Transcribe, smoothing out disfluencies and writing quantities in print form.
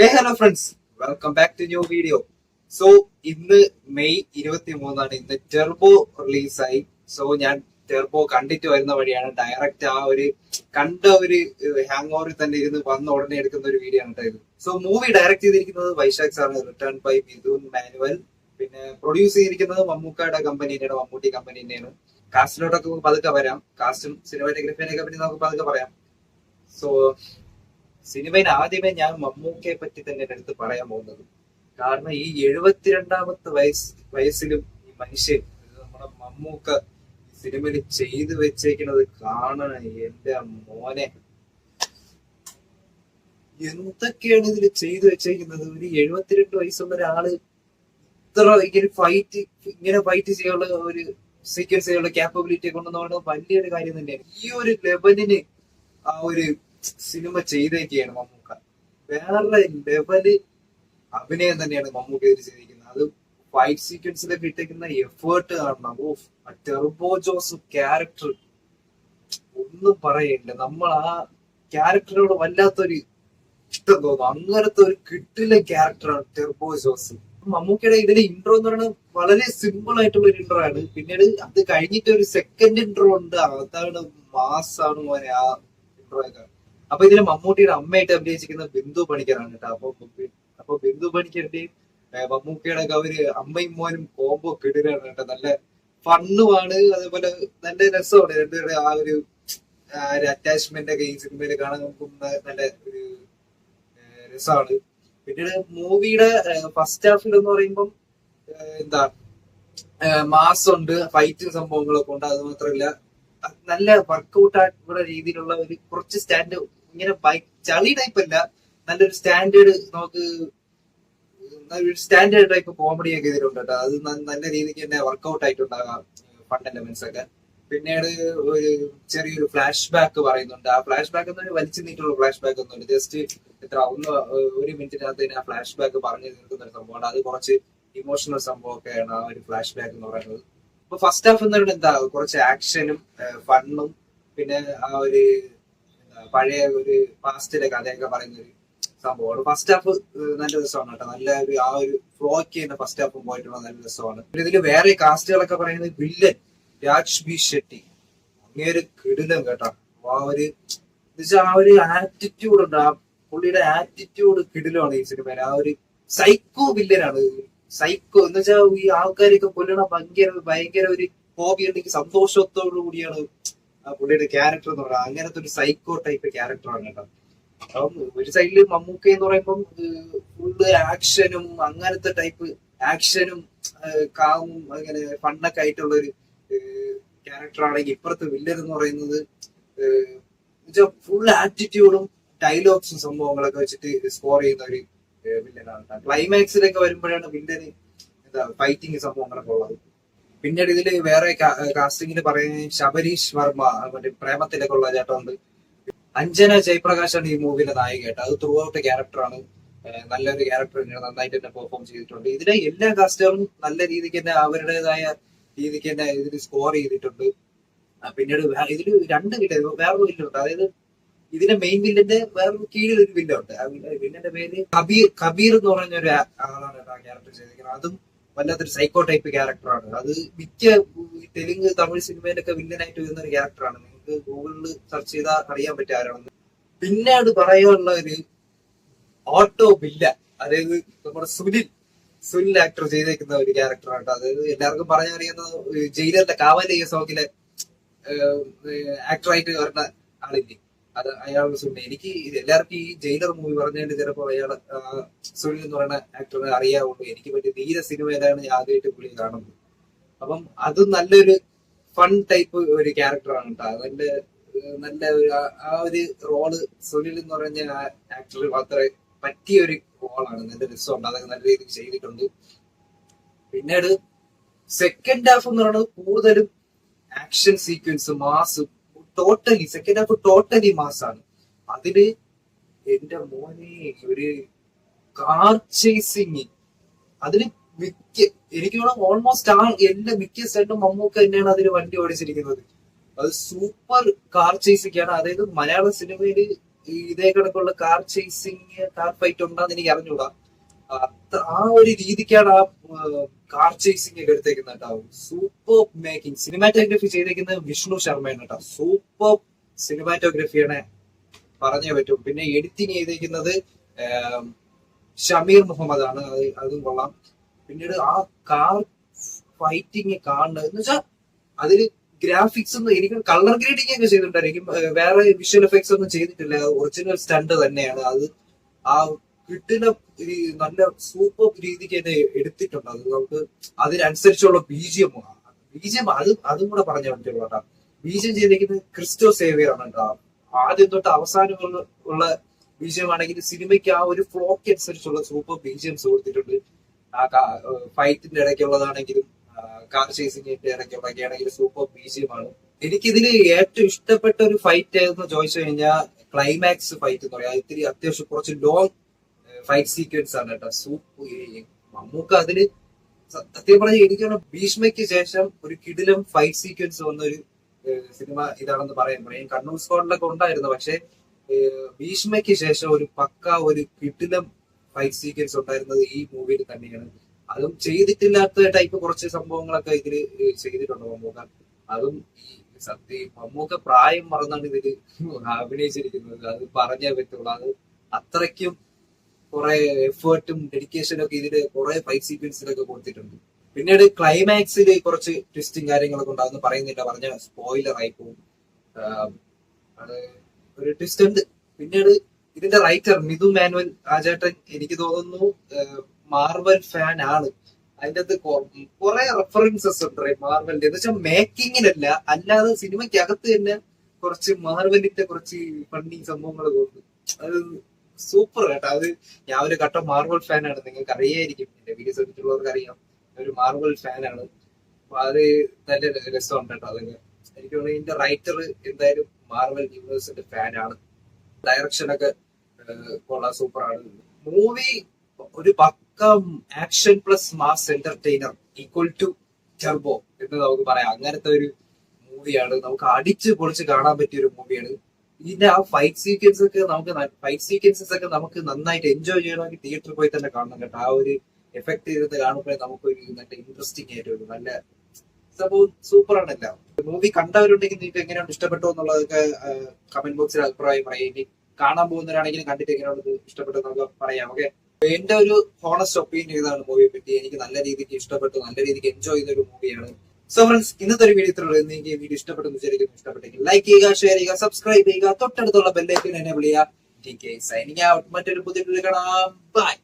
Hello friends, welcome back to new video. So ഇന്ന് May 23 ഇന്ന് Turbo റിലീസായി. So ഞാൻ ടെർബോ കണ്ടിട്ട് വരുന്ന വഴിയാണ് ഡയറക്റ്റ് ആ ഒരു കണ്ട ഒരു ഹാങ് ഓവറിൽ തന്നെ ഇരുന്ന് വന്ന ഉടനെ എടുക്കുന്ന ഒരു വീഡിയോ ആണ് കേട്ടോ ഇത്. സോ മൂവി ഡയറക്ട് ചെയ്തിരിക്കുന്നത് വൈശാഖ് സാറാണ്, റിട്ടേൺ ബൈ മിഥുൻ മാനുവൽ. പിന്നെ പ്രൊഡ്യൂസ് ചെയ്തിരിക്കുന്നത് മമ്മൂക്കയുടെ കമ്പനി തന്നെയാണ്, മമ്മൂട്ടി കമ്പനി തന്നെയാണ്. കാസ്റ്റിലോട്ടൊക്കെ പതുക്കെ വരാം, കാസ്റ്റും സിനിമാറ്റോഗ്രാഫിനെ പറ്റി നമുക്ക് പതുക്കെ പറയാം. സോ സിനിമയിൽ ആദ്യമേ ഞാൻ മമ്മൂക്കയെ പറ്റി തന്നെ എടുത്ത് പറയാൻ പോകുന്നത്, കാരണം ഈ 72ാമത്തെ വയസ്സിലും ഈ മനുഷ്യൻ നമ്മുടെ മമ്മൂക്ക സിനിമയിൽ ചെയ്തു വെച്ചേക്കുന്നത് കാണണ എന്റെ മോനെ, എന്തൊക്കെയാണ് ഇതിൽ ചെയ്തു വെച്ചേക്കുന്നത്. ഒരു 72 വയസ്സുള്ള ഒരാള് ഇങ്ങനെ ഫൈറ്റ് ചെയ്യാനുള്ള ഒരു സീക്വൻസ് ചെയ്യാനുള്ള ക്യാപ്പബിലിറ്റി കൊണ്ടെന്ന് പറയുന്നത് വലിയൊരു കാര്യം തന്നെയാണ്. ഈ ഒരു ലെവലിന് ആ ഒരു സിനിമ ചെയ്തേക്കാണ് മമ്മൂക്ക. വേറെ ലെവല് അഭിനയം തന്നെയാണ് മമ്മൂക്ക ഇതിൽ ചെയ്തിരിക്കുന്നത്. അത് ഫൈറ്റ് സീക്വൻസിലൊക്കെ ഇട്ടേക്കുന്ന എഫേർട്ട് കാണണം. ആ ടെർബോ ജോസ് ക്യാരക്ടർ ഒന്നും പറയണ്ട. നമ്മൾ ആ ക്യാരക്ടറിനോട് വല്ലാത്തൊരു ഇഷ്ടം തോന്നും. അങ്ങനത്തെ ഒരു കിട്ടിലെ ക്യാരക്ടറാണ് ടെർബോ ജോസ്. മമ്മൂക്കയുടെ ഇതിലെ ഇൻട്രോ എന്ന് പറയുന്നത് വളരെ സിമ്പിൾ ആയിട്ടുള്ള ഒരു ഇൻട്രോ ആണ്. പിന്നീട് അത് കഴിഞ്ഞിട്ട് ഒരു സെക്കൻഡ് ഇൻട്രോ ഉണ്ട്, അതാണ് മാസാണ് മോനെ ആ ഇൻട്രോ ഒക്കെ. അപ്പൊ ഇതിന് മമ്മൂട്ടിയുടെ അമ്മയായിട്ട് അഭിനയിച്ചിരിക്കുന്ന ബിന്ദു പണിക്കറാണ് കേട്ടോ. അപ്പൊ ബിന്ദു പണിക്കരുടെയും മമ്മൂക്കയുടെ ഒക്കെ അവര് അമ്മയും മോനും കോംബോ കിടിലാണ് കേട്ടോ. നല്ല ഫണ്ണുമാണ്, അതേപോലെ നല്ല രസമാണ് രണ്ടുപേരുടെ ആ ഒരു അറ്റാച്ച്മെന്റ് ഒക്കെ ഈ സിനിമയിൽ കാണാൻ നമുക്ക് നല്ല ഒരു രസമാണ്. പിന്നീട് മൂവിയുടെ ഫസ്റ്റ് ഹാഫിൽ എന്ന് പറയുമ്പം എന്താ മാസ് ഉണ്ട്, ഫൈറ്റിംഗ് സംഭവങ്ങളൊക്കെ ഉണ്ട്. അത് മാത്രമല്ല നല്ല വർക്ക്ഔട്ട് ആയിട്ടുള്ള രീതിയിലുള്ള ഒരു കുറച്ച് സ്റ്റാൻഡ്, ഇങ്ങനെ ചളി ടൈപ്പ് അല്ല, നല്ലൊരു സ്റ്റാൻഡേർഡ് നമുക്ക് സ്റ്റാൻഡേർഡ് ടൈപ്പ് കോമഡി ഒക്കെ ഇതിലുണ്ട് കേട്ടോ. അത് നല്ല രീതിക്ക് തന്നെ വർക്ക്ഔട്ട് ആയിട്ടുണ്ടാകാം ഫണ്ട് എലമെന്റ്സ് ഒക്കെ. പിന്നീട് ഒരു ചെറിയൊരു ഫ്ലാഷ് ബാക്ക് പറയുന്നുണ്ട്. ആ ഫ്ലാഷ് ബാക്ക് എന്ന് വലിച്ചു നീട്ടുള്ള ഫ്ലാഷ് ബാക്ക് ഒന്നുമില്ല, ജസ്റ്റ് ഒരു മിനിറ്റിനകത്ത് തന്നെ ആ ഫ്ലാഷ് ബാക്ക് പറഞ്ഞു തീർക്കുന്ന ഒരു സംഭവമാണ്. അത് കുറച്ച് ഇമോഷണൽ സംഭവമൊക്കെയാണ് ആ ഒരു ഫ്ലാഷ് ബാക്ക് എന്ന് പറയുന്നത്. അപ്പൊ ഫസ്റ്റ് ഹാഫ് എന്ന് പറയുന്നത് എന്താ, കുറച്ച് ആക്ഷനും ഫണ്ണും പിന്നെ ആ ഒരു പഴയ ഒരു പാസ്റ്റിലെ കഥയൊക്കെ പറയുന്ന ഒരു സംഭവമാണ്. ഫസ്റ്റ് ഹാഫ് നല്ല രസമാണ് കേട്ടോ. നല്ല ഒരു ആ ഒരു ഫ്ലോയ്ക്ക് തന്നെ ഫസ്റ്റ് ഹാഫും പോയിട്ടുള്ള നല്ല രസമാണ്. പിന്നെ ഇതിൽ വേറെ കാസ്റ്റുകളൊക്കെ പറയുന്നത് വില്ലൻ രാജ് ബി ഷെട്ടി, അങ്ങേര് കിടിലം കേട്ടോ. ആ ഒരു ആറ്റിറ്റ്യൂഡ് ഉണ്ട്, ആ പുള്ളിയുടെ ആറ്റിറ്റ്യൂഡ് കിടിലാണ് ഈ സിനിമയിൽ. ആ ഒരു സൈക്കോ വില്ലനാണ്. സൈക്കോ എന്ന് വെച്ചാൽ ഈ ആൾക്കാരെയൊക്കെ കൊല്ലണ ഭയങ്കര ഒരു ഹോബി ഉണ്ടെങ്കിൽ സന്തോഷത്തോടു കൂടിയാണ് ആ പുള്ളിയുടെ ക്യാരക്ടർ എന്ന് പറയുന്നത്. അങ്ങനത്തെ ഒരു സൈക്കോ ടൈപ്പ് ക്യാരക്ടറാണ് കേട്ടോ. അപ്പം ഒരു സൈഡില് മമ്മൂക്ക എന്ന് പറയുമ്പം ഫുള്ള് ആക്ഷനും അങ്ങനത്തെ ടൈപ്പ് ആക്ഷനും കാവും അങ്ങനെ ഫണ്ണൊക്കെ ആയിട്ടുള്ള ഒരു ക്യാരക്ടർ ആണെങ്കിൽ, ഇപ്പുറത്തെ വില്ലൻ എന്ന് പറയുന്നത് ഫുൾ ആറ്റിറ്റ്യൂഡും ഡയലോഗ്സും സംഭവങ്ങളൊക്കെ വെച്ചിട്ട് സ്കോർ ചെയ്യുന്ന ഒരു വില്ലനാണ്. ക്ലൈമാക്സിലൊക്കെ വരുമ്പോഴാണ് വില്ലന് ഫൈറ്റിംഗ് സംഭവങ്ങളൊക്കെ ഉള്ളത്. പിന്നീട് ഇതില് വേറെ കാസ്റ്റിംഗിന് പറയുന്നത് ശബരീഷ് വർമ്മ, മറ്റേ പ്രേമത്തിലൊക്കെ ഉള്ള ചേട്ടമുണ്ട്. അഞ്ജന ജയപ്രകാശാണ് ഈ മൂവിയിലെ നായിക കേട്ടോ. അത് ത്രൂ ഔട്ട് ക്യാരക്ടറാണ്, നല്ലൊരു ക്യാരക്ടർ തന്നെയാണ്, നന്നായിട്ട് തന്നെ പെർഫോം ചെയ്തിട്ടുണ്ട്. ഇതിലെ എല്ലാ കാസ്റ്റുകളും നല്ല രീതിക്ക് തന്നെ അവരുടേതായ രീതിക്ക് തന്നെ ഇതിൽ സ്കോർ ചെയ്തിട്ടുണ്ട്. പിന്നീട് ഇതിൽ രണ്ട് വില്ലൻ, വേറൊരു വില്ലുണ്ട്. അതായത് ഇതിന്റെ മെയിൻ വില്ലന്റെ വേറൊരു കീഴിൽ ഒരു വില്ലുണ്ട്. ആ വില്ലന്റെ പേര് കബീർ എന്ന് പറഞ്ഞ ഒരു ആളാണ് ആ ക്യാരക്ടർ ചെയ്തിരിക്കുന്നത്. അതും വല്ലാത്തൊരു സൈക്കോ ടൈപ്പ് ക്യാരക്ടറാണ്. അത് മിക്ക തെലുങ്ക് തമിഴ് സിനിമയിലൊക്കെ വില്ലനായിട്ട് വരുന്ന ഒരു ക്യാരക്ടറാണ്. നിങ്ങൾക്ക് ഗൂഗിളിൽ സെർച്ച് ചെയ്താൽ അറിയാൻ പറ്റും ആരാണെന്ന്. പിന്നീട് പറയാനുള്ള ഒരു ഓട്ടോ വില്ല, അതായത് നമ്മുടെ സുനിൽ ആക്ടർ ചെയ്തേക്കുന്ന ഒരു ക്യാരക്ടറാണ്. അതായത് എല്ലാവർക്കും പറഞ്ഞറിയുന്ന ജയിലറിന്റെ കാവലിയ സോങ്ങിലെ ആക്ടറായിട്ട് വരുന്ന ആളില്ലേ, അത് അയാളുടെ സുനിൽ. എനിക്ക് എല്ലാവർക്കും ഈ ജയിലർ മൂവി പറഞ്ഞുകൊണ്ട് ചിലപ്പോൾ അയാൾ സുനിൽ എന്ന് പറയുന്ന ആക്ടറെ അറിയാവുള്ളൂ. എനിക്ക് പറ്റിയ തീരെ സിനിമ ഏതാണ് ഞാൻ ആദ്യമായിട്ട് പുള്ളി കാണുന്നത്. അപ്പം അത് നല്ലൊരു ഫൺ ടൈപ്പ് ഒരു ക്യാരക്ടറാണ് കേട്ടോ. നല്ല ആ ഒരു റോള് സുനിൽ എന്ന് പറഞ്ഞ ആക്ടർ അത്ര പറ്റിയ ഒരു റോളാണ്. നല്ല രസമുണ്ട്, അതൊക്കെ നല്ല രീതിക്ക് ചെയ്തിട്ടുണ്ട്. പിന്നീട് സെക്കൻഡ് ഹാഫ് എന്ന് പറയുന്നത് കൂടുതലും action sequence, mass, totally second half totally മാസാണ്. അതില് എന്റെ മോനെ ഒരു കാർ ചേസിങ്, അതില് എനിക്ക് തോന്നുന്നു ഓൾമോസ്റ്റ് എല്ലാ മിക്ക സ്റ്റണ്ടും മമ്മൂക്ക തന്നെയാണ് അതിന് വണ്ടി ഓടിച്ചിരിക്കുന്നത്. അത് സൂപ്പർ കാർ ചേസിക്കാണ്. അതായത് മലയാള സിനിമയില് ഇതേ കണക്കുള്ള കാർ ചേസിങ്, കാർ ഫൈറ്റ് ഉണ്ടാന്ന് എനിക്ക് അറിഞ്ഞൂടാ. ആ ഒരു രീതിക്കാണ് ആ കാർ ചേസിങ് ഒക്കെ എടുത്തേക്കുന്നത് കേട്ടോ. സൂപ്പർ മേക്കിംഗ് സിനിമാറ്റോഗ്രഫി ചെയ്തേക്കുന്നത് വിഷ്ണു ശർമ്മയാണ് കേട്ടോ. സൂപ്പർ സിനിമാറ്റോഗ്രഫിയാണ് പറഞ്ഞേ പറ്റും. പിന്നെ എഡിറ്റിംഗ് ചെയ്തേക്കുന്നത് ഷമീർ മുഹമ്മദ് ആണ്. അതും കൊള്ളാം. പിന്നീട് ആ കാർ ഫൈറ്റിങ് കാണുന്നത് എന്ന് വെച്ചാൽ അതില് ഗ്രാഫിക്സ് ഒന്നും എനിക്ക് കളർ ഗ്രേഡിംഗ് ഒക്കെ ചെയ്തിട്ടുണ്ടായിരിക്കും. വേറെ വിഷ്വൽ എഫക്ട്സ് ഒന്നും ചെയ്തിട്ടില്ല. ഒറിജിനൽ സ്റ്റണ്ട് തന്നെയാണ് അത്. ആ കിട്ടുന്ന നല്ല സൂപ്പർ രീതിക്ക് തന്നെ എടുത്തിട്ടുണ്ട്. അത് നമുക്ക് അതിനനുസരിച്ചുള്ള ബിജിഎം അതും കൂടെ പറഞ്ഞാൽ പറ്റുള്ളൂ കേട്ടോ. ബിജിഎം ചെയ്തിരിക്കുന്നത് ക്രിസ്റ്റോ സേവിയർ ആണ് കേട്ടോ. ആദ്യം തൊട്ട് അവസാനം ഉള്ള ബിജിഎം ആണെങ്കിൽ സിനിമയ്ക്ക് ആ ഒരു ഫ്ലോക്ക് അനുസരിച്ചുള്ള സൂപ്പർ ബിജിഎംസ് കൊടുത്തിട്ടുണ്ട്. ആ ഫൈറ്റിന്റെ ഇടയ്ക്കുള്ളതാണെങ്കിലും കാർ ചേസിങ്ങിന്റെ ഇടയ്ക്കുള്ളതൊക്കെ ആണെങ്കിലും സൂപ്പർ ബിജിഎം ആണ്. എനിക്കിതില് ഏറ്റവും ഇഷ്ടപ്പെട്ട ഒരു ഫൈറ്റ് ഏതെന്ന് ചോദിച്ചു കഴിഞ്ഞാൽ ക്ലൈമാക്സ് ഫൈറ്റ് എന്ന് പറയാം. ഇത്തിരി അത്യാവശ്യം കുറച്ച് ലോങ് ഫൈറ്റ് സീക്വൻസ് ആണ് കേട്ടോ. സൂപ്പർ. നമുക്ക് അതില് സത്യം പറഞ്ഞ എനിക്കാണ് ഭീഷ്മയ്ക്ക് ശേഷം ഒരു കിടിലം ഫൈറ്റ് സീക്വൻസ് വന്ന ഒരു സിനിമ ഇതാണെന്ന് പറയാൻ പറയും. കണ്ണൂർ സ്ക്വാഡിലൊക്കെ ഉണ്ടായിരുന്നു. പക്ഷെ ഭീഷ്മയ്ക്ക് ശേഷം ഒരു പക്ക ഒരു കിടിലം ഫൈറ്റ് സീക്വൻസ് ഉണ്ടായിരുന്നത് ഈ മൂവിയിൽ തന്നെയാണ്. അതും ചെയ്തിട്ടില്ലാത്ത ടൈപ്പ് കുറച്ച് സംഭവങ്ങളൊക്കെ ഇതില് ചെയ്തിട്ടുണ്ട് മമ്മൂക്ക. അതും ഈ സത്യം മമ്മൂക്ക പ്രായം മറന്നാണ് ഇതില് അഭിനയിച്ചിരിക്കുന്നത്. അത് പറഞ്ഞേ പറ്റുള്ളൂ. അത് അത്രയ്ക്കും കുറെ എഫേർട്ടും ഡെഡിക്കേഷനും ഒക്കെ ഇതില് കുറെ ഫൈറ്റ് സീക്വൻസിലൊക്കെ കൊടുത്തിട്ടുണ്ട്. പിന്നീട് ക്ലൈമാക്സിൽ കുറച്ച് ട്വിസ്റ്റും കാര്യങ്ങളൊക്കെ ഉണ്ടാകുന്ന പറയുന്നില്ല, പറഞ്ഞ സ്പോയിലർ ആയി പോകും. അത് ഒരു ട്വിസ്റ്റ് ഉണ്ട്. പിന്നീട് ഇതിന്റെ റൈറ്റർ മിഥു മാനുവൽ ആ ചേട്ടൻ എനിക്ക് തോന്നുന്നു മാർവൽ ഫാൻ ആണ്. അതിന്റെ അകത്ത് കുറെ റെഫറൻസസ് ഉണ്ട് മാർവലിന്റെ. എന്ന് വെച്ചാൽ മേക്കിങ്ങിനല്ല, അല്ലാതെ സിനിമയ്ക്കകത്ത് തന്നെ കുറച്ച് മാർവലിന്റെ കുറച്ച് ഫണ്ണി സംഭവങ്ങൾ തോന്നുന്നു. അത് സൂപ്പർ കേട്ടോ. അത് ഞാൻ ഒരു കട്ട മാർവൽ ഫാനാണ്. നിങ്ങൾക്ക് അറിയായിരിക്കും, എന്റെ വീഡിയോസ് എടുത്തിട്ടുള്ളവർക്ക് അറിയാം. ഒരു മാർവൽ ഫാനാണ്. അപ്പൊ അത് നല്ല രസമുണ്ട് കേട്ടോ. അതൊക്കെ എനിക്ക് തോന്നുന്നു ഇതിന്റെ റൈറ്റർ എന്തായാലും മാർവൽ യൂണിവേഴ്സിന്റെ ഫാനാണ്. ഡയറക്ഷനൊക്കെ കൊള്ളാം, സൂപ്പറാണ്. മൂവി ഒരു പക്ക action plus mass entertainer equal to Turbo എന്ന് നമുക്ക് പറയാം. അങ്ങനത്തെ ഒരു മൂവിയാണ്. നമുക്ക് അടിച്ച് പൊളിച്ച് കാണാൻ പറ്റിയ ഒരു മൂവിയാണ്. ഇതിന്റെ ആ ഫൈറ്റ് സീക്വൻസ് ഒക്കെ നമുക്ക് നന്നായിട്ട് എൻജോയ് ചെയ്യണമെങ്കിൽ തിയേറ്ററിൽ പോയി തന്നെ കാണണം കേട്ടോ. ആ ഒരു എഫക്ട് ചെയ്ത് കാണുമ്പോഴേ നമുക്കൊരു നല്ല ഇൻട്രസ്റ്റിംഗ് ആയിട്ട് നല്ല സംഭവം സൂപ്പറാണ്. എല്ലാം മൂവി കണ്ടവരുണ്ടെങ്കിൽ നിങ്ങൾക്ക് എങ്ങനെയാണ് ഇഷ്ടപ്പെട്ടോ എന്നുള്ളതൊക്കെ കമന്റ് ബോക്സിൽ അഭിപ്രായം പറയാം. ഇനി കാണാൻ പോകുന്നവരാണെങ്കിലും കണ്ടിട്ട് എങ്ങനെയാണ് ഇഷ്ടപ്പെട്ടു നമുക്ക് പറയാം. ഓക്കെ, എന്റെ ഒരു ഹോണസ്റ്റ് ഒപ്പീനിയൻ ഇതാണ് മൂവിയെ പറ്റി. എനിക്ക് നല്ല രീതിക്ക് ഇഷ്ടപ്പെട്ടു, നല്ല രീതിക്ക് എൻജോയ് ചെയ്യുന്ന ഒരു മൂവിയാണ്. സോ ഫ്രണ്ട്സ്, ഇന്നത്തെ ഒരു വീഡിയോ ഇത്രയുള്ളൂ. നിങ്ങൾക്ക് വീഡിയോ ഇഷ്ടപ്പെട്ടെന്ന് വിചാരിക്കുന്നു. ഇഷ്ടപ്പെട്ടെങ്കിൽ ലൈക്ക് ചെയ്യുക, ഷെയർ ചെയ്യുക, സബ്സ്ക്രൈബ് ചെയ്യുക, തൊട്ടടുത്തുള്ള ബെല്ലൈക്കൻ എനേബിൾ ചെയ്യുക. Signing out. മറ്റൊരു പുതിയ വീഡിയോ കാണാം. ബൈ.